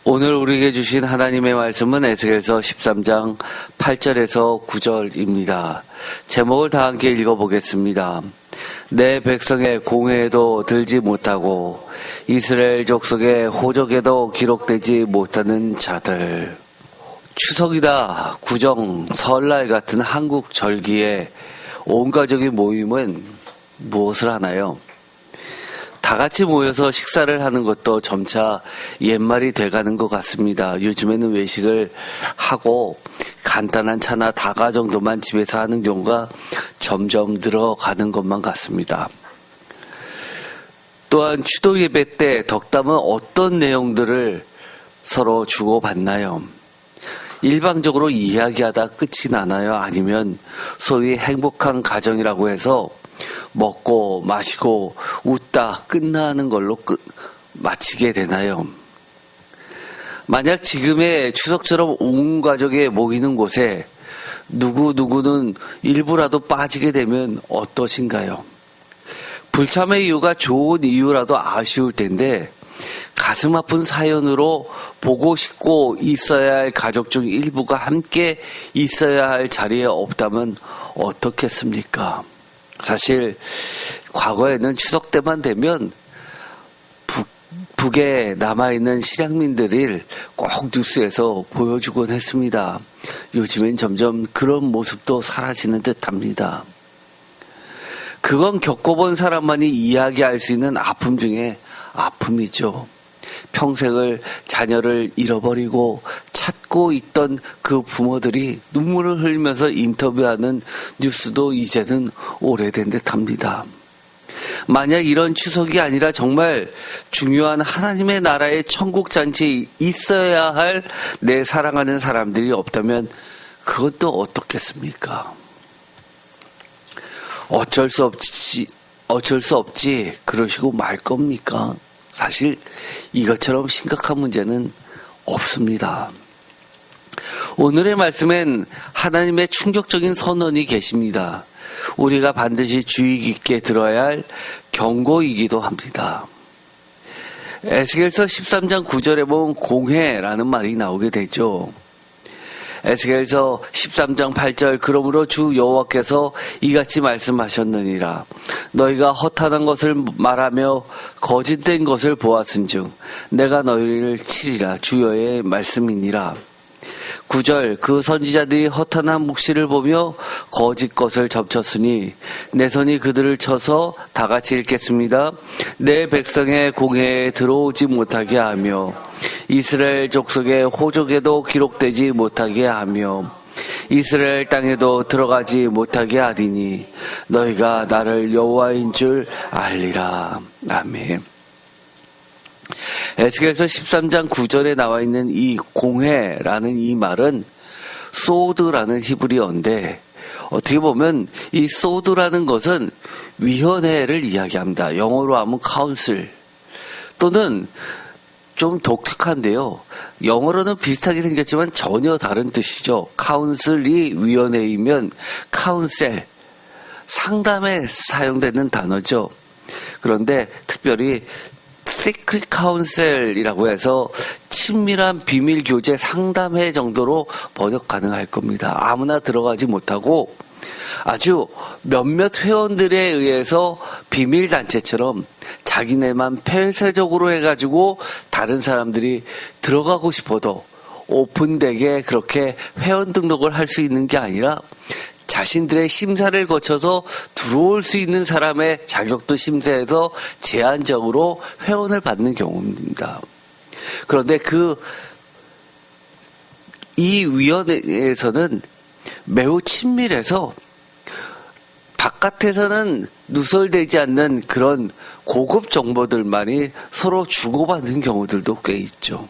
오늘 우리에게 주신 하나님의 말씀은 에스겔서 13장 8절에서 9절입니다. 제목을 다 함께 읽어보겠습니다. 내 백성의 공회에도 들지 못하고 이스라엘 족속의 호적에도 기록되지 못하는 자들. 추석이다, 구정, 설날 같은 한국 절기에 온 가족이 모이면 무엇을 하나요? 다 같이 모여서 식사를 하는 것도 점차 옛말이 돼가는 것 같습니다. 요즘에는 외식을 하고 간단한 차나 다과 정도만 집에서 하는 경우가 점점 늘어가는 것만 같습니다. 또한 추도 예배 때 덕담은 어떤 내용들을 서로 주고받나요? 일방적으로 이야기하다 끝이 나나요? 아니면 소위 행복한 가정이라고 해서 먹고 마시고 웃다 끝나는 걸로 마치게 되나요? 만약 지금의 추석처럼 온 가족이 모이는 곳에 누구는 일부라도 빠지게 되면 어떠신가요? 불참의 이유가 좋은 이유라도 아쉬울 텐데 가슴 아픈 사연으로 보고 싶고 있어야 할 가족 중 일부가 함께 있어야 할 자리에 없다면 어떻겠습니까? 사실 과거에는 추석 때만 되면 북에 남아있는 실향민들을 꼭 뉴스에서 보여주곤 했습니다. 요즘엔 점점 그런 모습도 사라지는 듯합니다. 그건 겪어본 사람만이 이야기할 수 있는 아픔 중에 아픔이죠. 평생을 자녀를 잃어버리고 찾고 있던 그 부모들이 눈물을 흘리면서 인터뷰하는 뉴스도 이제는 오래된 듯합니다. 만약 이런 추석이 아니라 정말 중요한 하나님의 나라의 천국잔치에 있어야 할 내 사랑하는 사람들이 없다면 그것도 어떻겠습니까? 어쩔 수 없지 그러시고 말 겁니까? 사실 이것처럼 심각한 문제는 없습니다. 오늘의 말씀엔 하나님의 충격적인 선언이 계십니다. 우리가 반드시 주의 깊게 들어야 할 경고이기도 합니다. 에스겔서 13장 9절에 보면 공회라는 말이 나오게 되죠. 에스겔서 13장 8절 그러므로 주 여호와께서 이같이 말씀하셨느니라 너희가 허탄한 것을 말하며 거짓된 것을 보았은즉 내가 너희를 치리라 주여의 말씀이니라. 9절 그 선지자들이 허탄한 묵시를 보며 거짓 것을 접쳤으니 내 손이 그들을 쳐서 다 같이 읽겠습니다. 내 백성의 공회에 들어오지 못하게 하며 이스라엘 족속의 호적에도 기록되지 못하게 하며 이스라엘 땅에도 들어가지 못하게 하리니 너희가 나를 여호와인 줄 알리라. 아멘. 에스겔서 13장 9절에 나와 있는 이 공회라는 이 말은 소드라는 히브리어인데 어떻게 보면 이 소드라는 것은 위원회를 이야기합니다. 영어로 하면 카운슬 또는 좀 독특한데요. 영어로는 비슷하게 생겼지만 전혀 다른 뜻이죠. 카운슬이 위원회이면 카운셀, 상담에 사용되는 단어죠. 그런데 특별히 시크릿 카운셀이라고 해서 친밀한 비밀 교제 상담회 정도로 번역 가능할 겁니다. 아무나 들어가지 못하고 아주 몇몇 회원들에 의해서 비밀단체처럼 자기네만 폐쇄적으로 해가지고 다른 사람들이 들어가고 싶어도 오픈되게 그렇게 회원 등록을 할 수 있는 게 아니라 자신들의 심사를 거쳐서 들어올 수 있는 사람의 자격도 심사해서 제한적으로 회원을 받는 경우입니다. 그런데 이 위원회에서는 매우 친밀해서 바깥에서는 누설되지 않는 그런 고급 정보들만이 서로 주고받는 경우들도 꽤 있죠.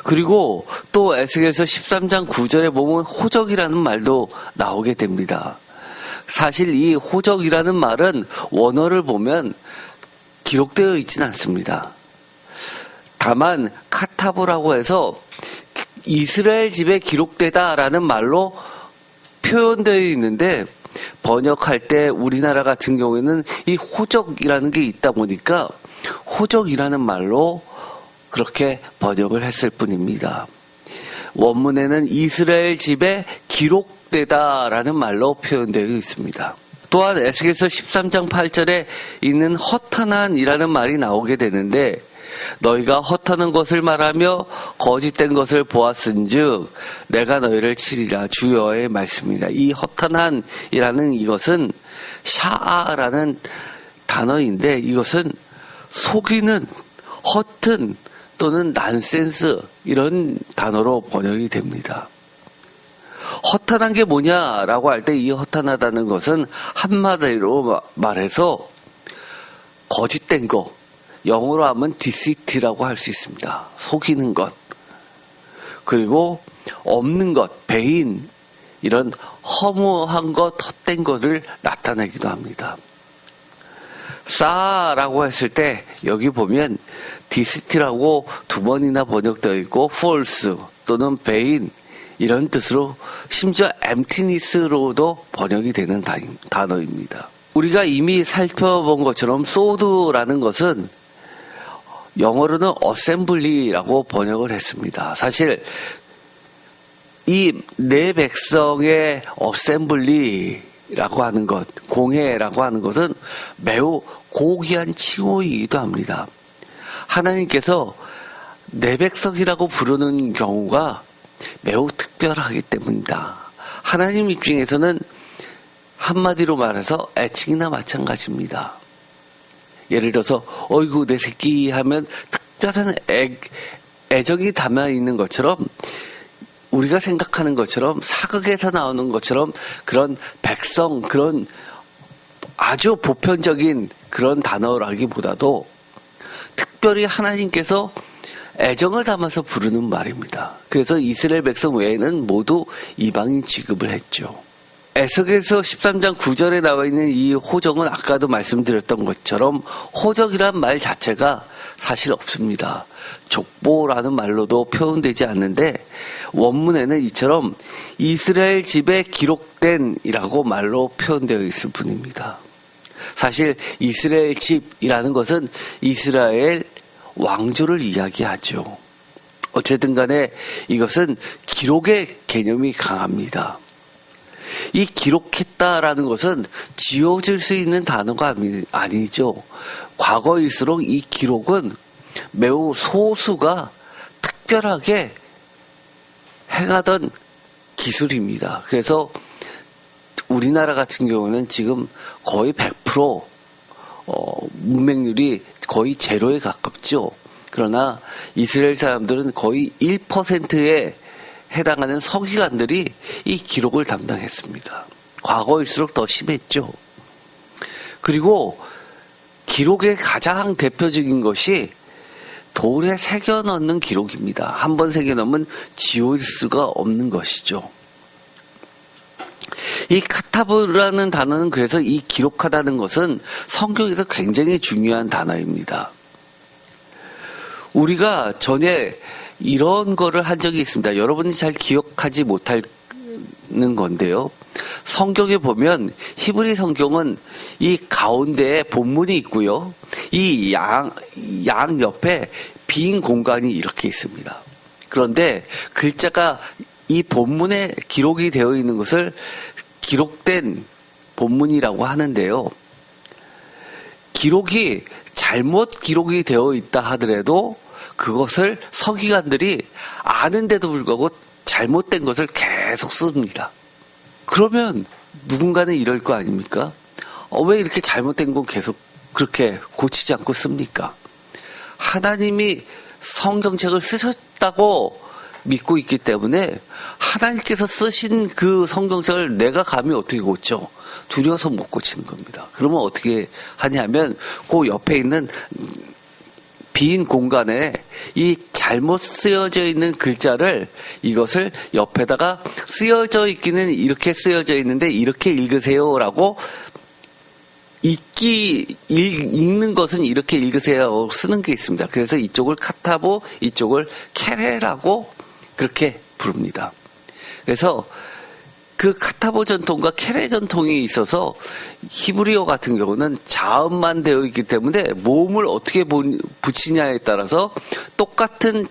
그리고 또 에스겔서 13장 9절에 보면 호적이라는 말도 나오게 됩니다. 사실 이 호적이라는 말은 원어를 보면 기록되어 있지는 않습니다. 다만 카타보라고 해서 이스라엘 집에 기록되다라는 말로 표현되어 있는데 번역할 때 우리나라 같은 경우에는 이 호적이라는 게 있다 보니까 호적이라는 말로 그렇게 번역을 했을 뿐입니다. 원문에는 이스라엘 집에 기록되다라는 말로 표현되어 있습니다. 또한 에스겔서 13장 8절에 있는 허탄한이라는 말이 나오게 되는데 너희가 허탄한 것을 말하며 거짓된 것을 보았은즉 내가 너희를 치리라 주 여호와의 말씀입니다. 이 허탄한이라는 이것은 샤아라는 단어인데 이것은 속이는, 허튼 또는 난센스 이런 단어로 번역이 됩니다. 허탄한 게 뭐냐라고 할 때 이 허탄하다는 것은 한마디로 말해서 거짓된 거, 영어로 하면 deceit라고 할 수 있습니다. 속이는 것, 그리고 없는 것, 배인, 이런 허무한 것, 헛된 것을 나타내기도 합니다. 싸라고 했을 때 여기 보면 deceit라고 두 번이나 번역되어 있고 false 또는 배인 이런 뜻으로 심지어 emptiness로도 번역이 되는 단어입니다. 우리가 이미 살펴본 것처럼 sword라는 것은 영어로는 assembly라고 번역을 했습니다. 사실 이 내 백성의 assembly라고 하는 것, 공회라고 하는 것은 매우 고귀한 칭호이기도 합니다. 하나님께서 내 백성이라고 부르는 경우가 매우 특별하기 때문이다. 하나님 입장에서는 한마디로 말해서 애칭이나 마찬가지입니다. 예를 들어서 어이구 내 새끼 하면 특별한 애정이 담아 있는 것처럼 우리가 생각하는 것처럼 사극에서 나오는 것처럼 그런 백성, 그런 아주 보편적인 그런 단어라기보다도 특별히 하나님께서 애정을 담아서 부르는 말입니다. 그래서 이스라엘 백성 외에는 모두 이방인 취급을 했죠. 에스겔서 13장 9절에 나와 있는 이 호적은 아까도 말씀드렸던 것처럼 호적이란 말 자체가 사실 없습니다. 족보라는 말로도 표현되지 않는데 원문에는 이처럼 이스라엘 집에 기록된 이라고 말로 표현되어 있을 뿐입니다. 사실 이스라엘 집이라는 것은 이스라엘 왕조를 이야기하죠. 어쨌든 간에 이것은 기록의 개념이 강합니다. 이 기록했다라는 것은 지워질 수 있는 단어가 아니죠. 과거일수록 이 기록은 매우 소수가 특별하게 행하던 기술입니다. 그래서 우리나라 같은 경우는 지금 거의 100% 문맹률이 거의 제로에 가깝죠. 그러나 이스라엘 사람들은 거의 1%에 해당하는 서기관들이 이 기록을 담당했습니다. 과거일수록 더 심했죠. 그리고 기록의 가장 대표적인 것이 돌에 새겨 넣는 기록입니다. 한 번 새겨 넣으면 지울 수가 없는 것이죠. 이 카타브라는 단어는 그래서 이 기록하다는 것은 성경에서 굉장히 중요한 단어입니다. 우리가 전에 이런 거를 한 적이 있습니다. 여러분이 잘 기억하지 못하는 건데요. 성경에 보면 히브리 성경은 이 가운데에 본문이 있고요. 이 양 옆에 빈 공간이 이렇게 있습니다. 그런데 글자가 이 본문에 기록이 되어 있는 것을 기록된 본문이라고 하는데요. 기록이 잘못 기록이 되어 있다 하더라도 그것을 서기관들이 아는데도 불구하고 잘못된 것을 계속 씁니다. 그러면 누군가는 이럴 거 아닙니까? 왜 이렇게 잘못된 건 계속 그렇게 고치지 않고 씁니까? 하나님이 성경책을 쓰셨다고 믿고 있기 때문에 하나님께서 쓰신 그 성경책을 내가 감히 어떻게 고쳐? 두려워서 못 고치는 겁니다. 그러면 어떻게 하냐면 그 옆에 있는 빈 공간에 이 잘못 쓰여져 있는 글자를 이것을 옆에다가 쓰여져 있기는 이렇게 쓰여져 있는데 이렇게 읽으세요라고 읽는 것은 이렇게 읽으세요 쓰는 게 있습니다. 그래서 이쪽을 카타보, 이쪽을 케레라고 그렇게 부릅니다. 그래서 그 카타보 전통과 케레 전통이 있어서 히브리어 같은 경우는 자음만 되어 있기 때문에 모음을 어떻게 붙이냐에 따라서 똑같은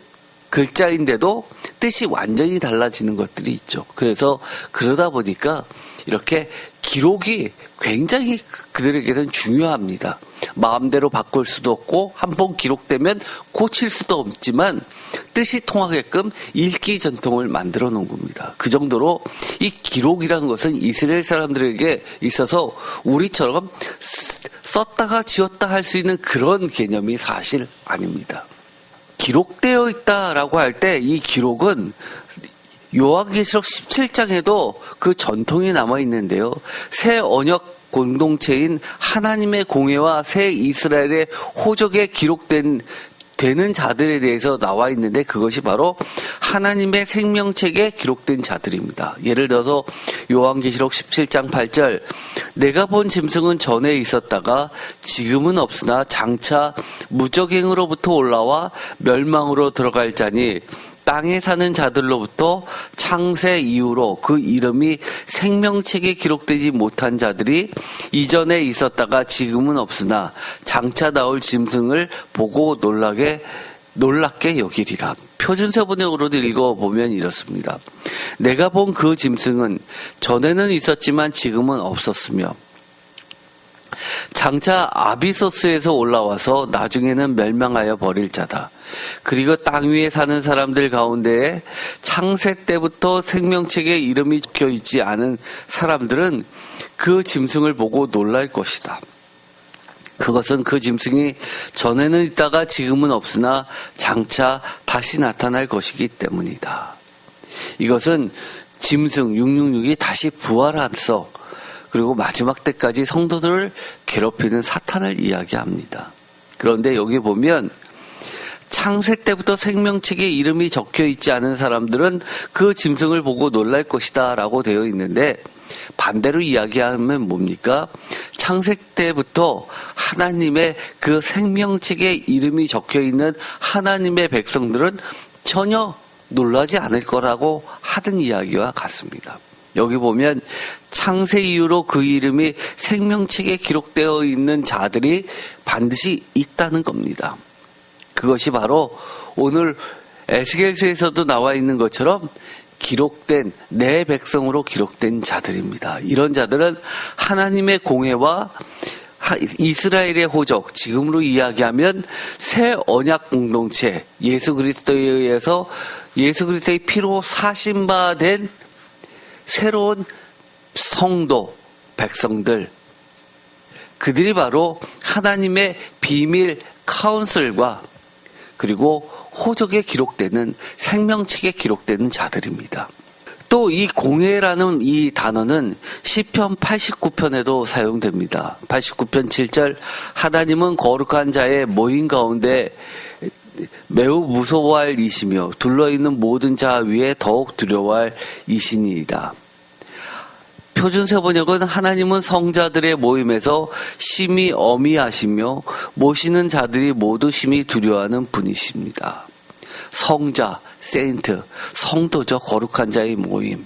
글자인데도 뜻이 완전히 달라지는 것들이 있죠. 그래서 그러다 보니까 이렇게 기록이 굉장히 그들에게는 중요합니다. 마음대로 바꿀 수도 없고 한 번 기록되면 고칠 수도 없지만 뜻이 통하게끔 읽기 전통을 만들어 놓은 겁니다. 그 정도로 이 기록이라는 것은 이스라엘 사람들에게 있어서 우리처럼 썼다가 지웠다 할 수 있는 그런 개념이 사실 아닙니다. 기록되어 있다라고 할 때 이 기록은 요한계시록 17장에도 그 전통이 남아 있는데요. 새 언약 공동체인 하나님의 공회와 새 이스라엘의 호적에 기록되는 자들에 대해서 나와 있는데 그것이 바로 하나님의 생명책에 기록된 자들입니다. 예를 들어서 요한계시록 17장 8절 내가 본 짐승은 전에 있었다가 지금은 없으나 장차 무적행으로부터 올라와 멸망으로 들어갈 자니 땅에 사는 자들로부터 창세 이후로 그 이름이 생명책에 기록되지 못한 자들이 이전에 있었다가 지금은 없으나 장차 나올 짐승을 보고 놀랍게 여기리라. 표준세번역으로도 읽어보면 이렇습니다. 내가 본 그 짐승은 전에는 있었지만 지금은 없었으며 장차 아비소스에서 올라와서 나중에는 멸망하여 버릴 자다. 그리고 땅 위에 사는 사람들 가운데 창세 때부터 생명책에 이름이 적혀 있지 않은 사람들은 그 짐승을 보고 놀랄 것이다. 그것은 그 짐승이 전에는 있다가 지금은 없으나 장차 다시 나타날 것이기 때문이다. 이것은 짐승 666이 다시 부활해서 그리고 마지막 때까지 성도들을 괴롭히는 사탄을 이야기합니다. 그런데 여기 보면 창세 때부터 생명책에 이름이 적혀 있지 않은 사람들은 그 짐승을 보고 놀랄 것이다 라고 되어 있는데 반대로 이야기하면 뭡니까? 창세 때부터 하나님의 그 생명책에 이름이 적혀 있는 하나님의 백성들은 전혀 놀라지 않을 거라고 하던 이야기와 같습니다. 여기 보면 창세 이후로 그 이름이 생명책에 기록되어 있는 자들이 반드시 있다는 겁니다. 그것이 바로 오늘 에스겔서에서도 나와 있는 것처럼 기록된 내 백성으로 기록된 자들입니다. 이런 자들은 하나님의 공회와 이스라엘의 호적, 지금으로 이야기하면 새 언약 공동체, 예수 그리스도에 의해서 예수 그리스도의 피로 사신바된 새로운 성도, 백성들, 그들이 바로 하나님의 비밀 카운슬과 그리고 호적에 기록되는 생명책에 기록되는 자들입니다. 또 이 공회라는 이 단어는 시편 89편에도 사용됩니다. 89편 7절 하나님은 거룩한 자의 모임 가운데 매우 무서워할 이시며 둘러있는 모든 자 위에 더욱 두려워할 이시니이다. 표준세번역은 하나님은 성자들의 모임에서 심히 어미하시며 모시는 자들이 모두 심히 두려워하는 분이십니다. 성자, 세인트, 성도죠. 거룩한 자의 모임.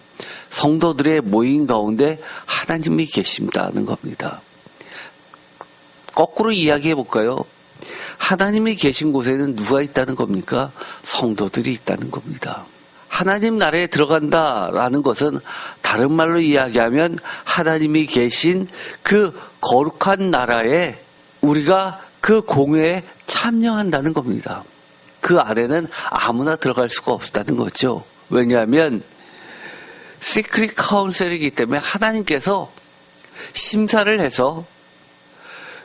성도들의 모임 가운데 하나님이 계신다는 겁니다. 거꾸로 이야기해 볼까요? 하나님이 계신 곳에는 누가 있다는 겁니까? 성도들이 있다는 겁니다. 하나님 나라에 들어간다라는 것은 다른 말로 이야기하면 하나님이 계신 그 거룩한 나라에 우리가 그 공회에 참여한다는 겁니다. 그 안에는 아무나 들어갈 수가 없다는 거죠. 왜냐하면 시크릿 카운셀이기 때문에 하나님께서 심사를 해서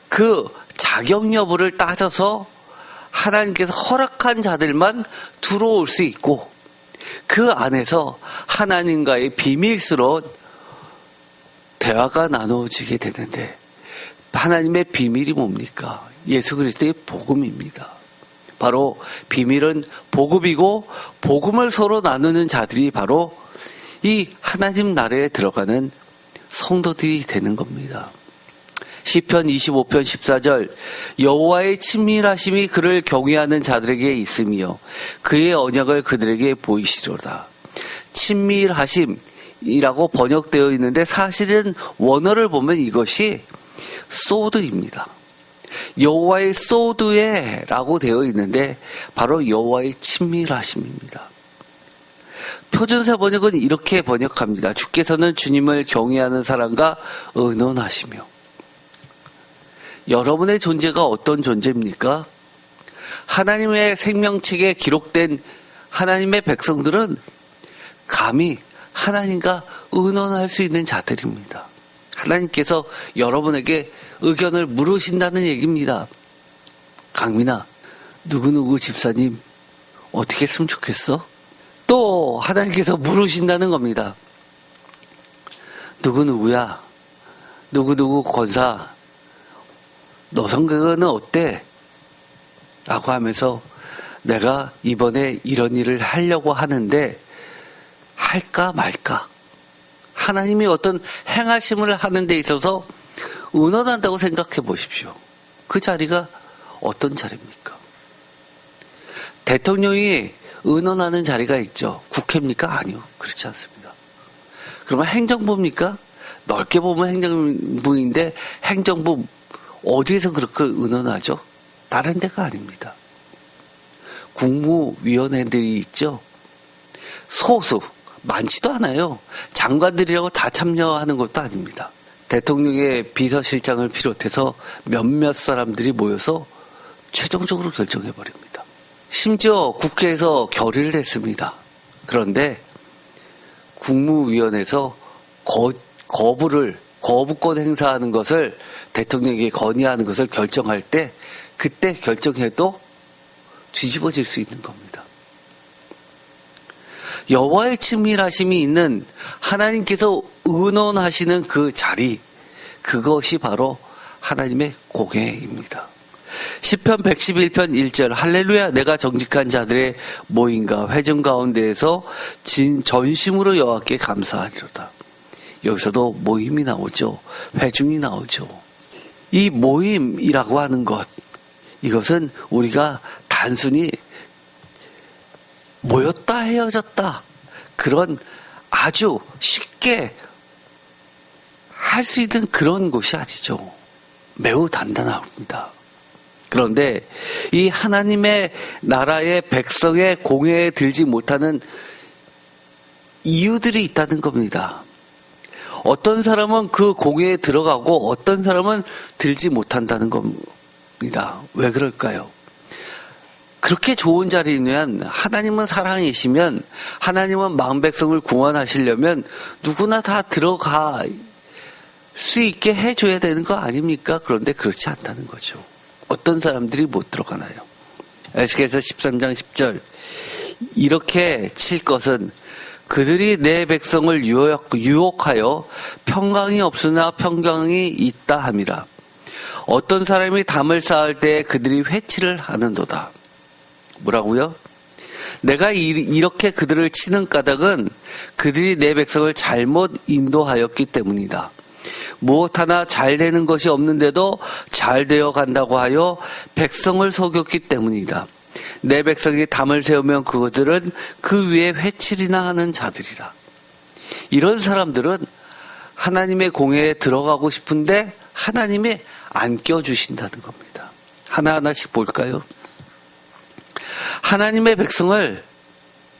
그 자격 여부를 따져서 하나님께서 허락한 자들만 들어올 수 있고 그 안에서 하나님과의 비밀스러운 대화가 나누어지게 되는데 하나님의 비밀이 뭡니까? 예수 그리스도의 복음입니다. 바로 비밀은 복음이고 복음을 서로 나누는 자들이 바로 이 하나님 나라에 들어가는 성도들이 되는 겁니다. 시편 25편 14절 여호와의 친밀하심이 그를 경외하는 자들에게 있으며 그의 언약을 그들에게 보이시로다. 친밀하심, 이라고 번역되어 있는데 사실은 원어를 보면 이것이 소드입니다. 여호와의 소드에 라고 되어 있는데 바로 여호와의 친밀하심입니다. 표준사 번역은 이렇게 번역합니다. 주께서는 주님을 경외하는 사람과 의논하시며. 여러분의 존재가 어떤 존재입니까? 하나님의 생명책에 기록된 하나님의 백성들은 감히 하나님과 의논할 수 있는 자들입니다. 하나님께서 여러분에게 의견을 물으신다는 얘기입니다. 강민아, 누구누구 집사님 어떻게 했으면 좋겠어? 또 하나님께서 물으신다는 겁니다. 누구누구야? 누구누구 권사 너 성격은 어때? 라고 하면서 내가 이번에 이런 일을 하려고 하는데 할까 말까? 하나님이 어떤 행하심을 하는 데 있어서 의논한다고 생각해 보십시오. 그 자리가 어떤 자리입니까? 대통령이 의논하는 자리가 있죠. 국회입니까? 아니요. 그렇지 않습니다. 그러면 행정부입니까? 넓게 보면 행정부인데 행정부 어디에서 그렇게 의논하죠? 다른 데가 아닙니다. 국무위원회들이 있죠. 소수, 많지도 않아요. 장관들이라고 다 참여하는 것도 아닙니다. 대통령의 비서실장을 비롯해서 몇몇 사람들이 모여서 최종적으로 결정해버립니다. 심지어 국회에서 결의를 했습니다. 그런데 국무위원회에서 거부권 행사하는 것을 대통령에게 건의하는 것을 결정할 때 그때 결정해도 뒤집어질 수 있는 겁니다. 여호와의 친밀하심이 있는 하나님께서 의논하시는 그 자리, 그것이 바로 하나님의 공회입니다. 시편 111편 1절 할렐루야 내가 정직한 자들의 모임과 회중 가운데에서 전심으로 여호와께 감사하리로다. 여기서도 모임이 나오죠. 회중이 나오죠. 이 모임이라고 하는 것, 이것은 우리가 단순히 모였다 헤어졌다 그런 아주 쉽게 할 수 있는 그런 곳이 아니죠. 매우 단단합니다. 그런데 이 하나님의 나라의 백성의 공회에 들지 못하는 이유들이 있다는 겁니다. 어떤 사람은 그 공회에 들어가고 어떤 사람은 들지 못한다는 겁니다. 왜 그럴까요? 그렇게 좋은 자리면 하나님은 사랑이시면 하나님은 마음 백성을 구원하시려면 누구나 다 들어갈 수 있게 해줘야 되는 거 아닙니까? 그런데 그렇지 않다는 거죠. 어떤 사람들이 못 들어가나요? 에스겔서 13장 10절 이렇게 칠 것은 그들이 내 백성을 유혹하여 평강이 없으나 평강이 있다 함이라. 어떤 사람이 담을 쌓을 때 그들이 회치를 하는도다. 뭐라고요? 내가 이렇게 그들을 치는 까닭은 그들이 내 백성을 잘못 인도하였기 때문이다. 무엇 하나 잘 되는 것이 없는데도 잘 되어 간다고 하여 백성을 속였기 때문이다. 내 백성이 담을 세우면 그들은 그 위에 회칠이나 하는 자들이라. 이런 사람들은 하나님의 공회에 들어가고 싶은데 하나님이 안 껴주신다는 겁니다. 하나하나씩 볼까요? 하나님의 백성을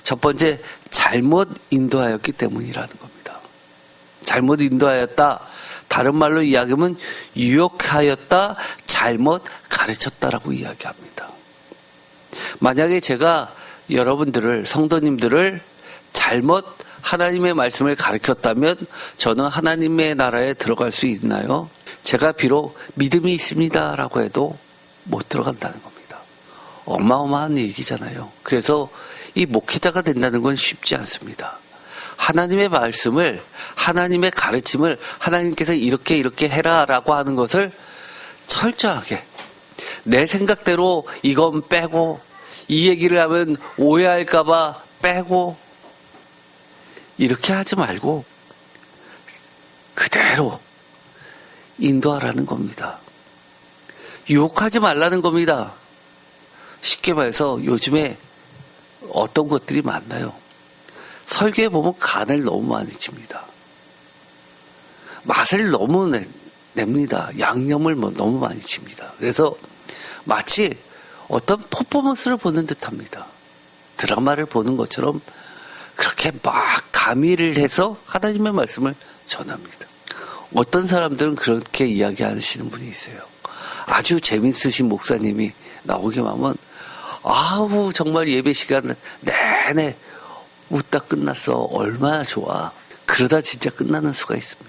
첫 번째 잘못 인도하였기 때문이라는 겁니다. 잘못 인도하였다. 다른 말로 이야기하면 유혹하였다. 잘못 가르쳤다라고 이야기합니다. 만약에 제가 여러분들을 성도님들을 잘못 하나님의 말씀을 가르쳤다면 저는 하나님의 나라에 들어갈 수 있나요? 제가 비록 믿음이 있습니다라고 해도 못 들어간다는 겁니다. 어마어마한 얘기잖아요. 그래서 이 목회자가 된다는 건 쉽지 않습니다. 하나님의 말씀을, 하나님의 가르침을 하나님께서 이렇게 해라라고 하는 것을 철저하게 내 생각대로 이건 빼고 이 얘기를 하면 오해할까봐 빼고 이렇게 하지 말고 그대로 인도하라는 겁니다. 유혹하지 말라는 겁니다. 쉽게 말해서 요즘에 어떤 것들이 많나요? 설교에 보면 간을 너무 많이 칩니다. 맛을 너무 냅니다. 양념을 너무 많이 칩니다. 그래서 마치 어떤 퍼포먼스를 보는 듯합니다. 드라마를 보는 것처럼 그렇게 막 가미를 해서 하나님의 말씀을 전합니다. 어떤 사람들은 그렇게 이야기하시는 분이 있어요. 아주 재밌으신 목사님이 나오기만 하면 아우 정말 예배 시간 내내 웃다 끝났어. 얼마나 좋아. 그러다 진짜 끝나는 수가 있습니다.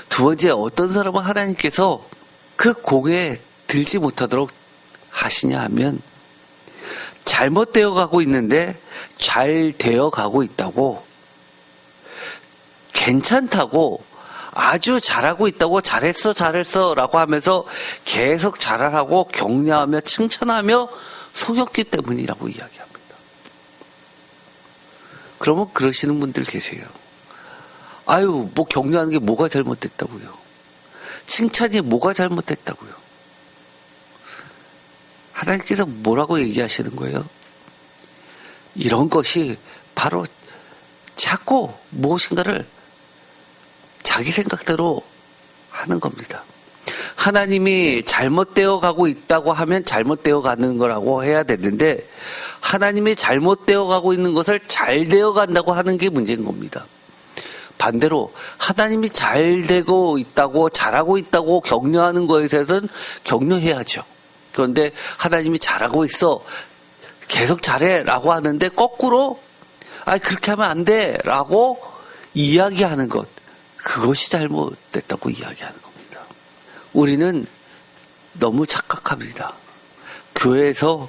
두 번째, 어떤 사람은 하나님께서 그 공에 들지 못하도록 하시냐 하면 잘못되어 가고 있는데 잘 되어 가고 있다고, 괜찮다고, 아주 잘하고 있다고, 잘했어 라고 하면서 계속 잘하라고 격려하며 칭찬하며 속였기 때문이라고 이야기합니다. 그러면 그러시는 분들 계세요. 아유, 뭐 격려하는 게 뭐가 잘못됐다고요. 칭찬이 뭐가 잘못됐다고요. 하나님께서 뭐라고 얘기하시는 거예요? 이런 것이 바로 자꾸 무엇인가를 자기 생각대로 하는 겁니다. 하나님이 잘못되어 가고 있다고 하면 잘못되어 가는 거라고 해야 되는데, 하나님이 잘못되어 가고 있는 것을 잘 되어 간다고 하는 게 문제인 겁니다. 반대로 하나님이 잘 되고 있다고, 잘하고 있다고 격려하는 것에 대해서는 격려해야죠. 그런데 하나님이 잘하고 있어, 계속 잘해 라고 하는데 거꾸로 그렇게 하면 안 돼 라고 이야기하는 것, 그것이 잘못됐다고 이야기하는 겁니다. 우리는 너무 착각합니다. 교회에서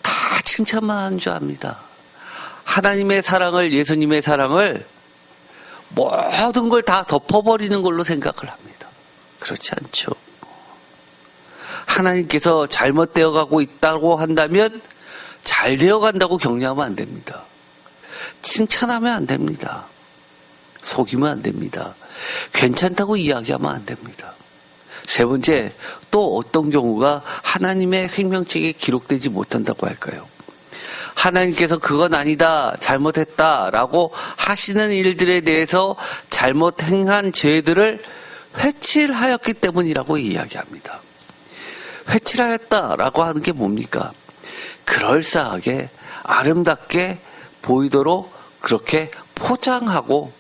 다 칭찬만 하는 줄 압니다. 하나님의 사랑을, 예수님의 사랑을 모든 걸 다 덮어버리는 걸로 생각을 합니다. 그렇지 않죠. 하나님께서 잘못되어 가고 있다고 한다면 잘 되어 간다고 격려하면 안 됩니다. 칭찬하면 안 됩니다. 속이면 안 됩니다. 괜찮다고 이야기하면 안 됩니다. 세 번째, 또 어떤 경우가 하나님의 생명책에 기록되지 못한다고 할까요? 하나님께서 그건 아니다, 잘못했다 라고 하시는 일들에 대해서 잘못 행한 죄들을 회칠하였기 때문이라고 이야기합니다. 회칠하였다라고 하는 게 뭡니까? 그럴싸하게 아름답게 보이도록 그렇게 포장하고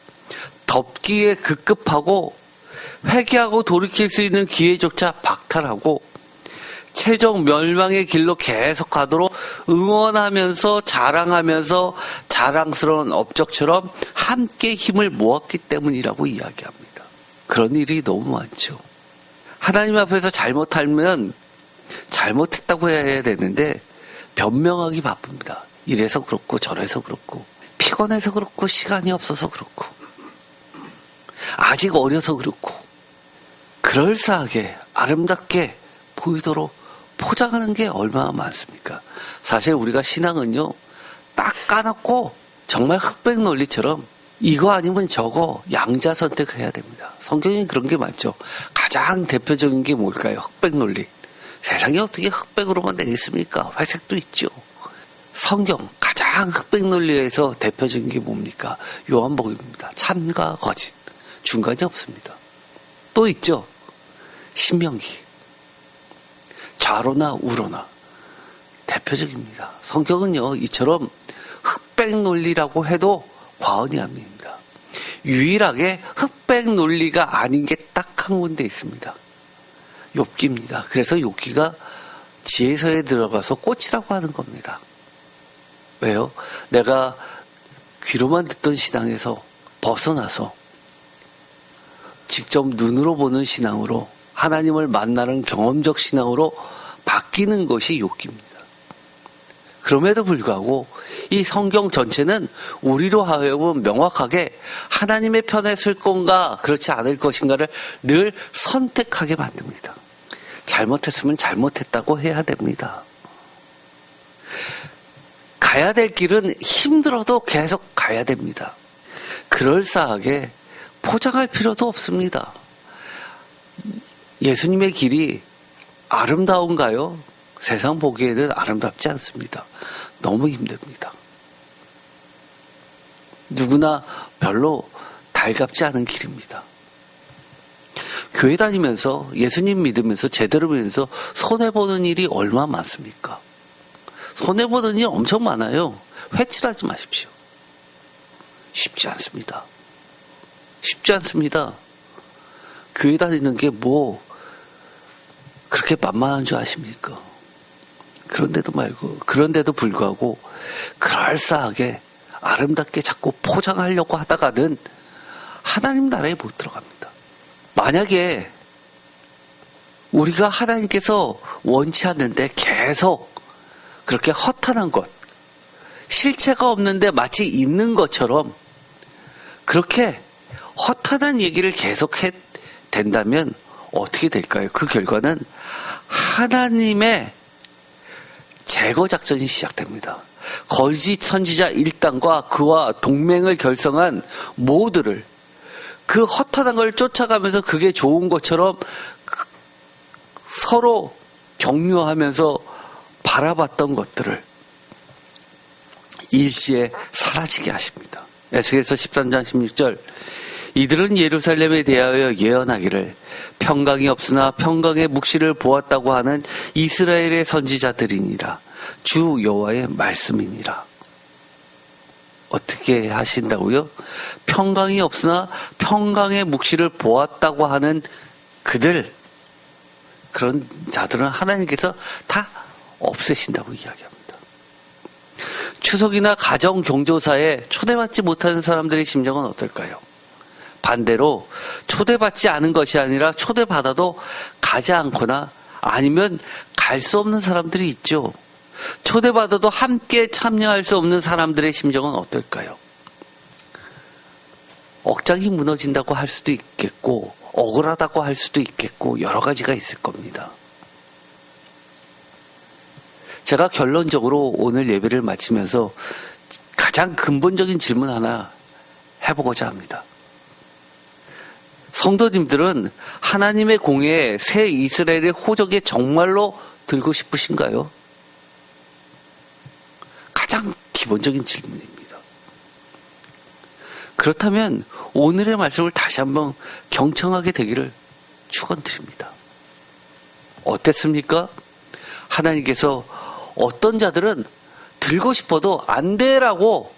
덮기에 급급하고 회개하고 돌이킬 수 있는 기회조차 박탈하고 최종 멸망의 길로 계속 가도록 응원하면서 자랑하면서 자랑스러운 업적처럼 함께 힘을 모았기 때문이라고 이야기합니다. 그런 일이 너무 많죠. 하나님 앞에서 잘못하면 잘못했다고 해야 되는데 변명하기 바쁩니다. 이래서 그렇고 저래서 그렇고 피곤해서 그렇고 시간이 없어서 그렇고 아직 어려서 그렇고 그럴싸하게 아름답게 보이도록 포장하는 게 얼마나 많습니까? 사실 우리가 신앙은요, 딱 까놓고 정말 흑백 논리처럼 이거 아니면 저거 양자 선택해야 됩니다. 성경에 그런 게 많죠. 가장 대표적인 게 뭘까요? 흑백 논리. 세상에 어떻게 흑백으로만 되겠습니까? 회색도 있죠. 성경 가장 흑백 논리에서 대표적인 게 뭡니까? 요한복음입니다. 참과 거짓. 중간이 없습니다. 또 있죠. 신명기. 좌로나 우로나. 대표적입니다. 성경은요, 이처럼 흑백 논리라고 해도 과언이 아닙니다. 유일하게 흑백 논리가 아닌 게 딱 한 군데 있습니다. 욥기입니다. 그래서 욥기가 지혜서에 들어가서 꽃이라고 하는 겁니다. 왜요? 내가 귀로만 듣던 신앙에서 벗어나서 직접 눈으로 보는 신앙으로 하나님을 만나는 경험적 신앙으로 바뀌는 것이 욥기입니다. 그럼에도 불구하고 이 성경 전체는 우리로 하여금 명확하게 하나님의 편에 설 건가 그렇지 않을 것인가를 늘 선택하게 만듭니다. 잘못했으면 잘못했다고 해야 됩니다. 가야 될 길은 힘들어도 계속 가야 됩니다. 그럴싸하게 포장할 필요도 없습니다. 예수님의 길이 아름다운가요? 세상 보기에는 아름답지 않습니다. 너무 힘듭니다. 누구나 별로 달갑지 않은 길입니다. 교회 다니면서 예수님 믿으면서 제대로 믿으면서 손해보는 일이 얼마나 많습니까? 손해보는 일이 엄청 많아요. 회칠하지 마십시오. 쉽지 않습니다. 쉽지 않습니다. 교회 다니는 게 뭐 그렇게 만만한 줄 아십니까? 그런데도 불구하고 그럴싸하게 아름답게 자꾸 포장하려고 하다가는 하나님 나라에 못 들어갑니다. 만약에 우리가 하나님께서 원치 않는데 계속 그렇게 허탄한 것, 실체가 없는데 마치 있는 것처럼 그렇게 허탄한 얘기를 계속해 된다면 어떻게 될까요? 그 결과는 하나님의 제거 작전이 시작됩니다. 거짓 선지자 1당과 그와 동맹을 결성한 모두를 그 허탄한 걸 쫓아가면서 그게 좋은 것처럼 서로 격려하면서 바라봤던 것들을 일시에 사라지게 하십니다. 에스겔서 13장 16절 이들은 예루살렘에 대하여 예언하기를 평강이 없으나 평강의 묵시를 보았다고 하는 이스라엘의 선지자들이니라. 주 여호와의 말씀이니라. 어떻게 하신다고요? 평강이 없으나 평강의 묵시를 보았다고 하는 그런 자들은 하나님께서 다 없애신다고 이야기합니다. 추석이나 가정 경조사에 초대받지 못하는 사람들의 심정은 어떨까요? 반대로 초대받지 않은 것이 아니라 초대받아도 가지 않거나 아니면 갈 수 없는 사람들이 있죠. 초대받아도 함께 참여할 수 없는 사람들의 심정은 어떨까요? 억장이 무너진다고 할 수도 있겠고 억울하다고 할 수도 있겠고 여러 가지가 있을 겁니다. 제가 결론적으로 오늘 예배를 마치면서 가장 근본적인 질문 하나 해보고자 합니다. 성도님들은 하나님의 공에 새 이스라엘의 호적에 정말로 들고 싶으신가요? 가장 기본적인 질문입니다. 그렇다면 오늘의 말씀을 다시 한번 경청하게 되기를 축원드립니다. 어땠습니까? 하나님께서 어떤 자들은 들고 싶어도 안 돼라고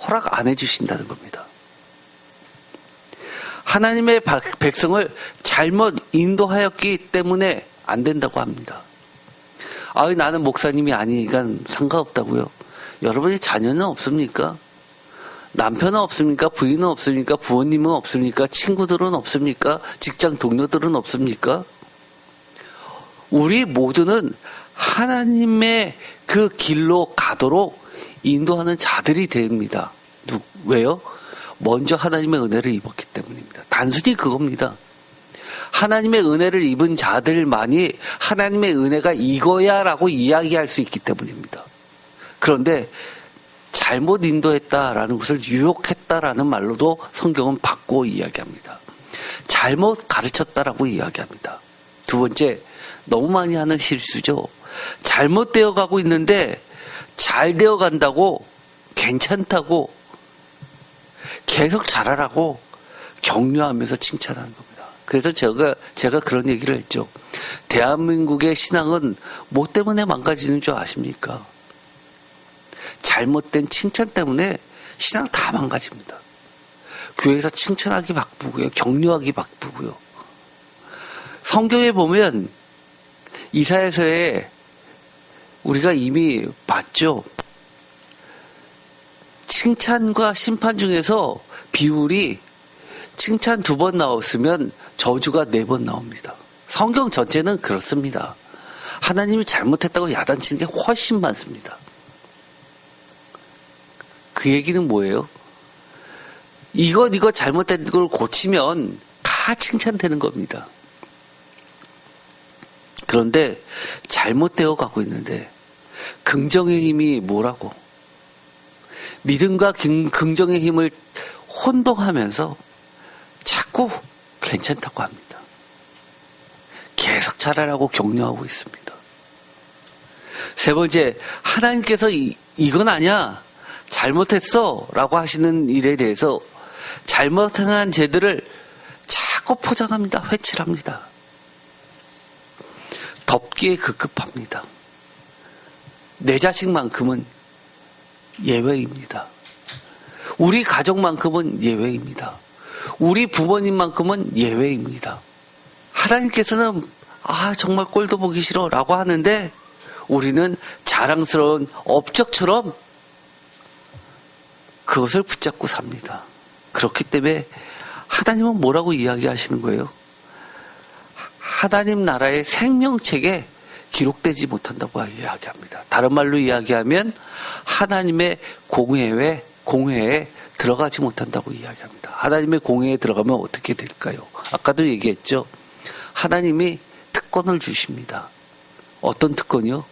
허락 안 해주신다는 겁니다. 하나님의 백성을 잘못 인도하였기 때문에 안 된다고 합니다. 나는 목사님이 아니니까 상관없다고요. 여러분의 자녀는 없습니까? 남편은 없습니까? 부인은 없습니까? 부모님은 없습니까? 친구들은 없습니까? 직장 동료들은 없습니까? 우리 모두는 하나님의 그 길로 가도록 인도하는 자들이 됩니다. 왜요? 먼저 하나님의 은혜를 입었기 때문입니다. 단순히 그겁니다. 하나님의 은혜를 입은 자들만이 하나님의 은혜가 이거야 라고 이야기할 수 있기 때문입니다. 그런데 잘못 인도했다라는 것을 유혹했다라는 말로도 성경은 바꾸어 이야기합니다. 잘못 가르쳤다라고 이야기합니다. 두 번째, 너무 많이 하는 실수죠. 잘못되어 가고 있는데 잘 되어 간다고 괜찮다고 계속 잘하라고 격려하면서 칭찬하는 겁니다. 그래서 제가 그런 얘기를 했죠. 대한민국의 신앙은 뭐 때문에 망가지는 줄 아십니까? 잘못된 칭찬 때문에 신앙 다 망가집니다. 교회에서 칭찬하기 바쁘고요. 격려하기 바쁘고요. 성경에 보면 이사야서에 우리가 이미 봤죠. 칭찬과 심판 중에서 비율이 칭찬 2번 나왔으면 저주가 4번 나옵니다. 성경 전체는 그렇습니다. 하나님이 잘못했다고 야단치는 게 훨씬 많습니다. 그 얘기는 뭐예요? 이거 잘못된 걸 고치면 다 칭찬되는 겁니다. 그런데 잘못되어 가고 있는데 긍정의 힘이 뭐라고? 믿음과 긍정의 힘을 혼동하면서 자꾸 괜찮다고 합니다. 계속 잘하라고 격려하고 있습니다. 세 번째, 하나님께서 이건 아니야. 잘못했어 라고 하시는 일에 대해서 잘못한 죄들을 자꾸 포장합니다. 회칠합니다. 덮기에 급급합니다. 내 자식만큼은 예외입니다. 우리 가족만큼은 예외입니다. 우리 부모님만큼은 예외입니다. 하나님께서는 정말 꼴도 보기 싫어 라고 하는데 우리는 자랑스러운 업적처럼 그것을 붙잡고 삽니다. 그렇기 때문에 하나님은 뭐라고 이야기하시는 거예요? 하나님 나라의 생명책에 기록되지 못한다고 이야기합니다. 다른 말로 이야기하면 하나님의 공회에 들어가지 못한다고 이야기합니다. 하나님의 공회에 들어가면 어떻게 될까요? 아까도 얘기했죠. 하나님이 특권을 주십니다. 어떤 특권이요?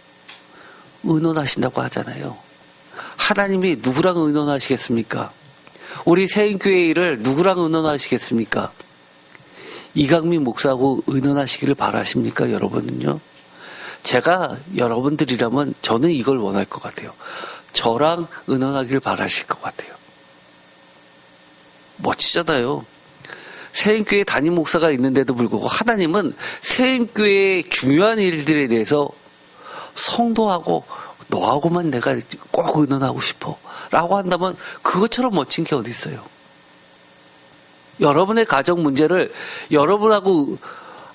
의논하신다고 하잖아요. 하나님이 누구랑 의논하시겠습니까? 우리 세인교회 일을 누구랑 의논하시겠습니까? 이강민 목사하고 의논하시기를 바라십니까? 여러분은요? 제가 여러분들이라면 저는 이걸 원할 것 같아요. 저랑 의논하기를 바라실 것 같아요. 멋지잖아요. 세인교회 담임 목사가 있는데도 불구하고 하나님은 세인교회의 중요한 일들에 대해서 성도하고 너하고만 내가 꼭 의논하고 싶어 라고 한다면 그것처럼 멋진 게 어디 있어요. 여러분의 가정 문제를 여러분하고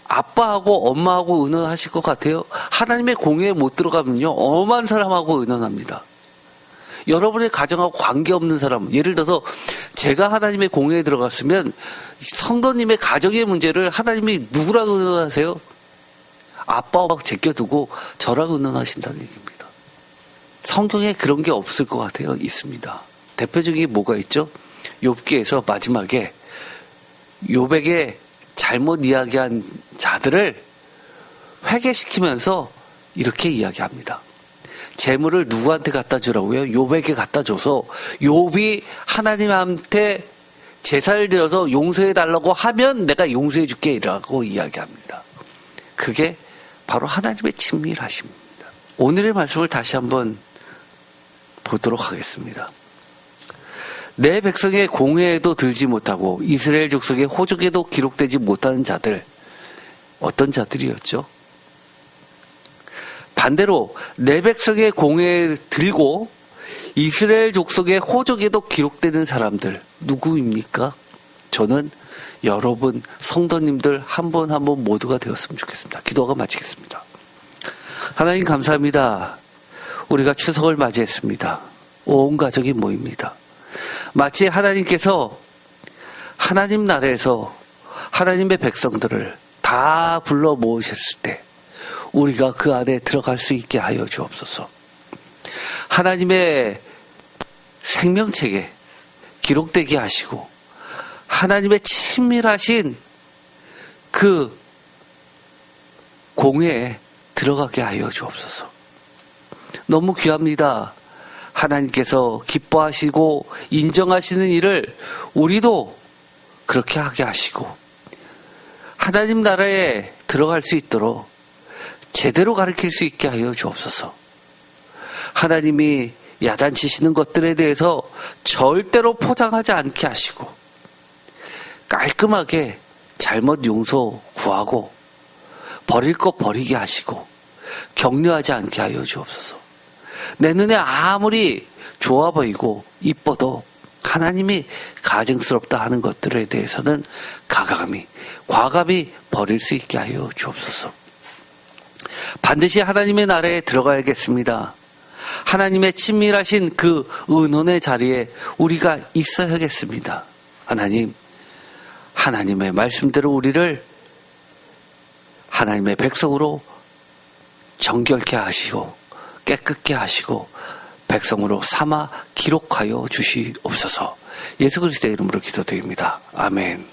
아빠하고 엄마하고 의논하실 것 같아요? 하나님의 공회에 못 들어가면요 엄한 사람하고 의논합니다. 여러분의 가정하고 관계없는 사람, 예를 들어서 제가 하나님의 공회에 들어갔으면 성도님의 가정의 문제를 하나님이 누구랑 의논하세요? 아빠와 제껴두고 저랑 의논하신다는 얘기입니다. 성경에 그런 게 없을 것 같아요. 있습니다. 대표적인 뭐가 있죠? 욥기에서 마지막에 욥에게 잘못 이야기한 자들을 회개시키면서 이렇게 이야기합니다. 재물을 누구한테 갖다 주라고요? 욥에게 갖다 줘서 욥이 하나님한테 제사를 드려서 용서해 달라고 하면 내가 용서해 줄게 라고 이야기합니다. 그게 바로 하나님의 친밀하심입니다. 오늘의 말씀을 다시 한번 보도록 하겠습니다. 내 백성의 공회에도 들지 못하고 이스라엘 족속의 호족에도 기록되지 못하는 자들, 어떤 자들이었죠? 반대로 내 백성의 공회에 들고 이스라엘 족속의 호족에도 기록되는 사람들 누구입니까? 저는 여러분 성도님들 한 분 한 분 모두가 되었으면 좋겠습니다. 기도가 마치겠습니다. 하나님 감사합니다. 우리가 추석을 맞이했습니다. 온 가족이 모입니다. 마치 하나님께서 하나님 나라에서 하나님의 백성들을 다 불러 모으셨을 때 우리가 그 안에 들어갈 수 있게 하여 주옵소서. 하나님의 생명책에 기록되게 하시고 하나님의 친밀하신 그 공회에 들어가게 하여 주옵소서. 너무 귀합니다. 하나님께서 기뻐하시고 인정하시는 일을 우리도 그렇게 하게 하시고 하나님 나라에 들어갈 수 있도록 제대로 가르칠 수 있게 하여 주옵소서. 하나님이 야단치시는 것들에 대해서 절대로 포장하지 않게 하시고 깔끔하게 잘못 용서 구하고 버릴 것 버리게 하시고 격려하지 않게 하여 주옵소서. 내 눈에 아무리 좋아 보이고 이뻐도 하나님이 가증스럽다 하는 것들에 대해서는 과감히 버릴 수 있게 하여 주옵소서. 반드시 하나님의 나라에 들어가야겠습니다. 하나님의 친밀하신 그 의논의 자리에 우리가 있어야겠습니다. 하나님의 말씀대로 우리를 하나님의 백성으로 정결케 하시고 깨끗게 하시고 백성으로 삼아 기록하여 주시옵소서. 예수 그리스도의 이름으로 기도드립니다. 아멘.